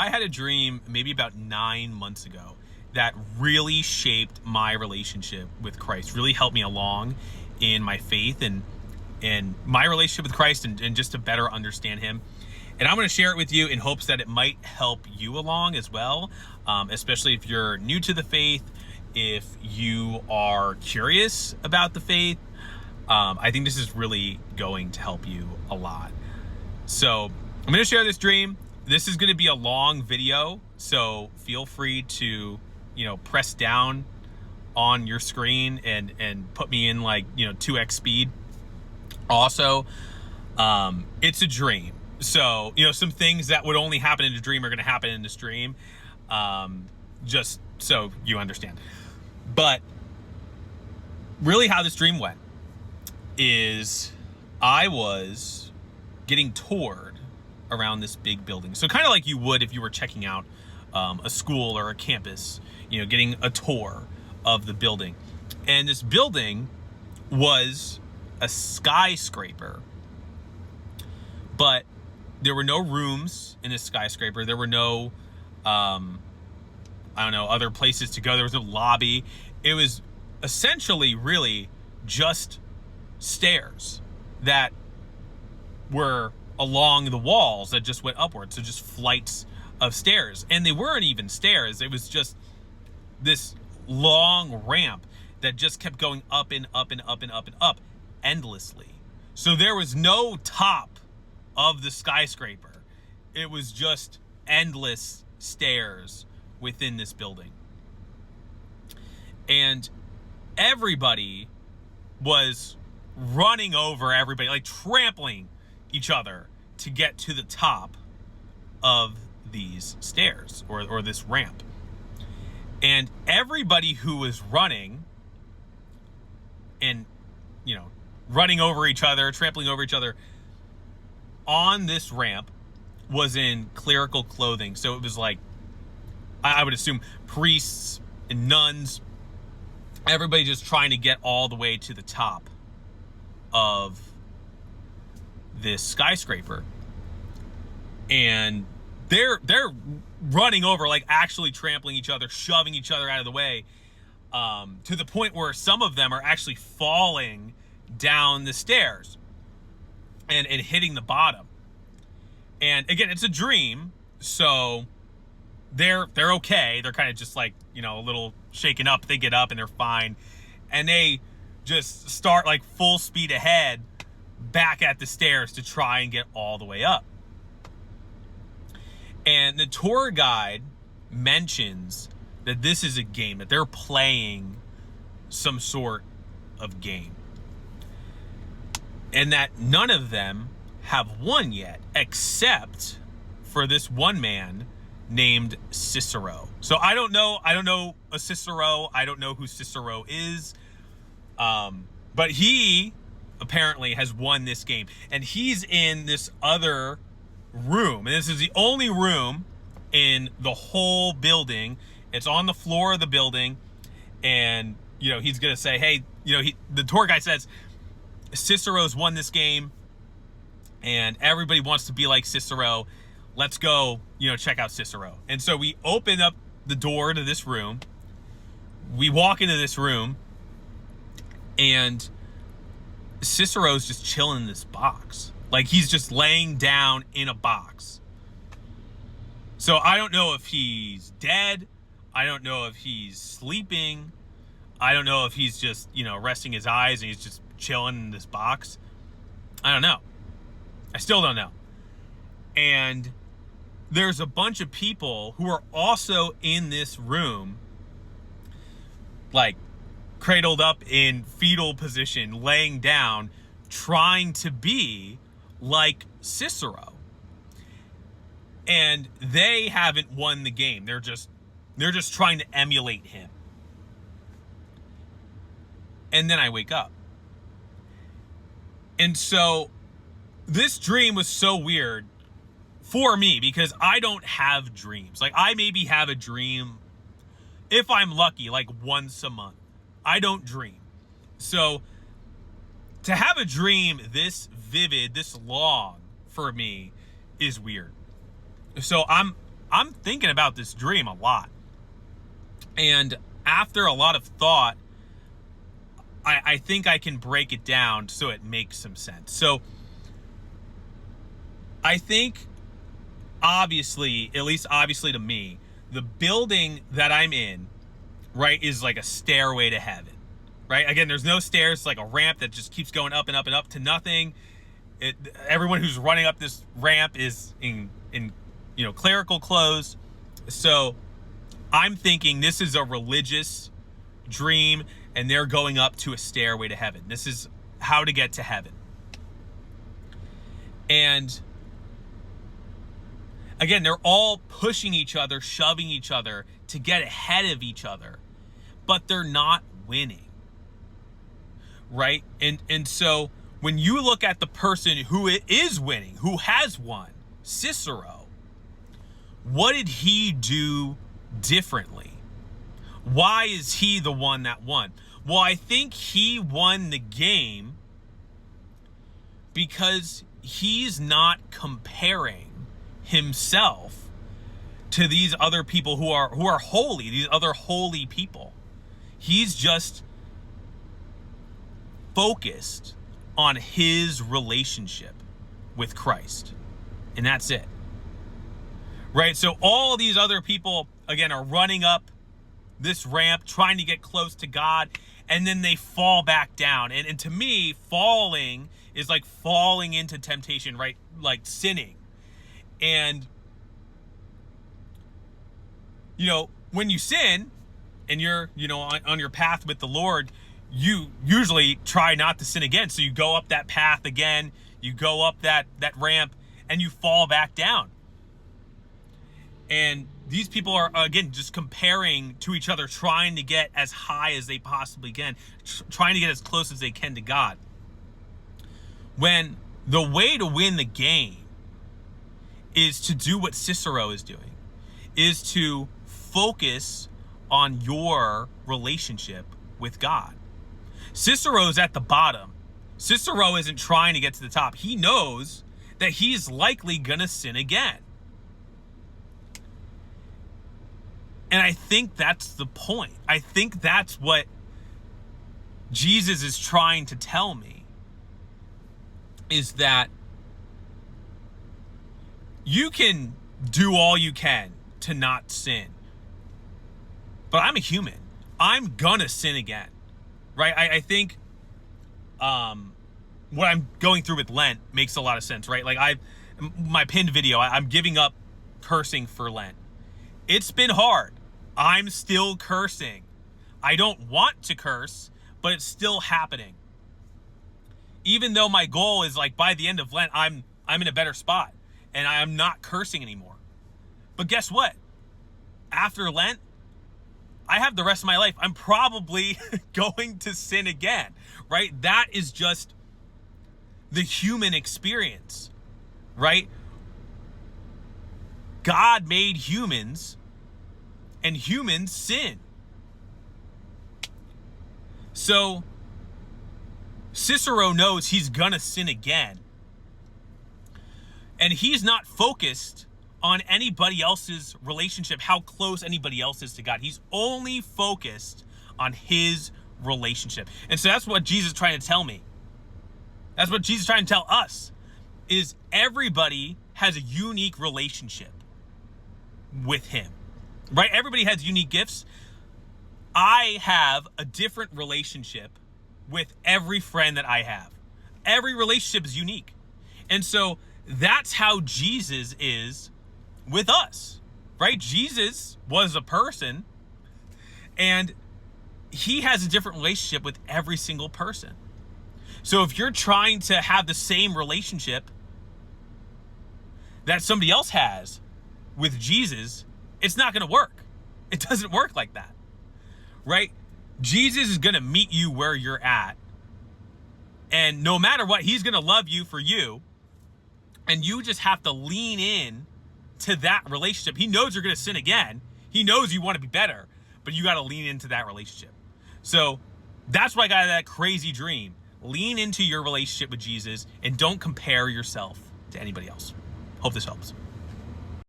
I had a dream maybe about 9 months ago that really shaped my relationship with Christ, really helped me along in my faith and my relationship with Christ and just to better understand him. And I'm going to share it with you in hopes that it might help you along as well, especially if you're new to the faith, if you are curious about the faith. I think this is really going to help you a lot. So I'm going to share this dream. This is going to be a long video, so feel free to, press down on your screen and put me in 2x speed. Also, it's a dream. So, some things that would only happen in a dream are going to happen in this dream, just so you understand. But really how this dream went is I was getting toured around this big building. So kind of like you would if you were checking out a school or a campus, getting a tour of the building. And this building was a skyscraper, but there were no rooms in this skyscraper. There were no, other places to go. There was no lobby. It was essentially really just stairs that were along the walls that just went upwards. So just flights of stairs. And they weren't even stairs. It was just this long ramp that just kept going up and up and up and up and up endlessly. So there was no top of the skyscraper. It was just endless stairs within this building. And everybody was running over everybody, like trampling each other to get to the top of these stairs or this ramp. And everybody who was running and, running over each other, trampling over each other on this ramp was in clerical clothing. So it was like, I would assume priests and nuns, everybody just trying to get all the way to the top of this skyscraper. And they're running over, like actually trampling each other, shoving each other out of the way, to the point where some of them are actually falling down the stairs and hitting the bottom. And again, it's a dream, so they're okay. They're kind of just like, a little shaken up. They get up and they're fine. And they just start like full speed ahead back at the stairs to try and get all the way up. And the tour guide mentions that this is a game, that they're playing some sort of game. And that none of them have won yet, except for this one man named Cicero. So I don't know a Cicero. I don't know who Cicero is. But he apparently has won this game. And he's in this other room. And this is the only room in the whole building. It's on the floor of the building. And, he's going to say, hey, the tour guide says, Cicero's won this game. And everybody wants to be like Cicero. Let's go, check out Cicero. And so we open up the door to this room. We walk into this room. And Cicero's just chilling in this box. Like he's just laying down in a box. So I don't know if he's dead. I don't know if he's sleeping. I don't know if he's just, resting his eyes and he's just chilling in this box. I don't know. I still don't know. And there's a bunch of people who are also in this room, like cradled up in fetal position, laying down, trying to be like Cicero. And they haven't won the game. They're just trying to emulate him. And then I wake up. And so this dream was so weird for me because I don't have dreams. Like I maybe have a dream, if I'm lucky, like once a month. I don't dream. So to have a dream this vivid, this long for me is weird. So I'm I'm thinking about this dream a lot. And after a lot of thought, I think I can break it down so it makes some sense. So I think, obviously, at least obviously to me, the building that I'm in, right, is like a stairway to heaven, right? Again, there's no stairs, it's like a ramp that just keeps going up and up and up to nothing. Everyone who's running up this ramp is in clerical clothes. So I'm thinking this is a religious dream, and they're going up to a stairway to heaven. This is how to get to heaven. And again, they're all pushing each other, shoving each other to get ahead of each other, but they're not winning, right? And so when you look at the person who is winning, who has won, Cicero, what did he do differently? Why is he the one that won? Well, I think he won the game because he's not comparing himself to these other people who are holy, these other holy people. He's just focused on his relationship with Christ. And that's it. Right? So all these other people, again, are running up this ramp, trying to get close to God, and then they fall back down. And to me, falling is like falling into temptation, right? Like sinning. And, when you sin and you're, on your path with the Lord, you usually try not to sin again. So you go up that path again, you go up that ramp, and you fall back down. And these people are, again, just comparing to each other, trying to get as high as they possibly can, trying to get as close as they can to God. When the way to win the game is to do what Cicero is doing, is to focus on your relationship with God. Cicero's at the bottom. Cicero isn't trying to get to the top. He knows that he's likely going to sin again. And I think that's the point. I think that's what Jesus is trying to tell me, is that you can do all you can to not sin. But I'm a human. I'm gonna sin again, right? I think what I'm going through with Lent makes a lot of sense, right? Like my pinned video, I'm giving up cursing for Lent. It's been hard. I'm still cursing. I don't want to curse, but it's still happening. Even though my goal is like by the end of Lent, I'm in a better spot and I am not cursing anymore. But guess what? After Lent, I have the rest of my life. I'm probably going to sin again, right? That is just the human experience, right? God made humans, and humans sin. So Cicero knows he's gonna sin again. And he's not focused on anybody else's relationship, how close anybody else is to God. He's only focused on his relationship. And so that's what Jesus is trying to tell me. That's what Jesus is trying to tell us, is everybody has a unique relationship with him, right? Everybody has unique gifts. I have a different relationship with every friend that I have. Every relationship is unique. And so that's how Jesus is with us, right? Jesus was a person, and he has a different relationship with every single person. So if you're trying to have the same relationship that somebody else has with Jesus, it's not going to work. It doesn't work like that, right? Jesus is going to meet you where you're at. And no matter what, he's going to love you for you. And you just have to lean in to that relationship. He knows you're going to sin again. He knows you want to be better, but you got to lean into that relationship. So that's why I got that crazy dream. Lean into your relationship with Jesus and don't compare yourself to anybody else. Hope this helps.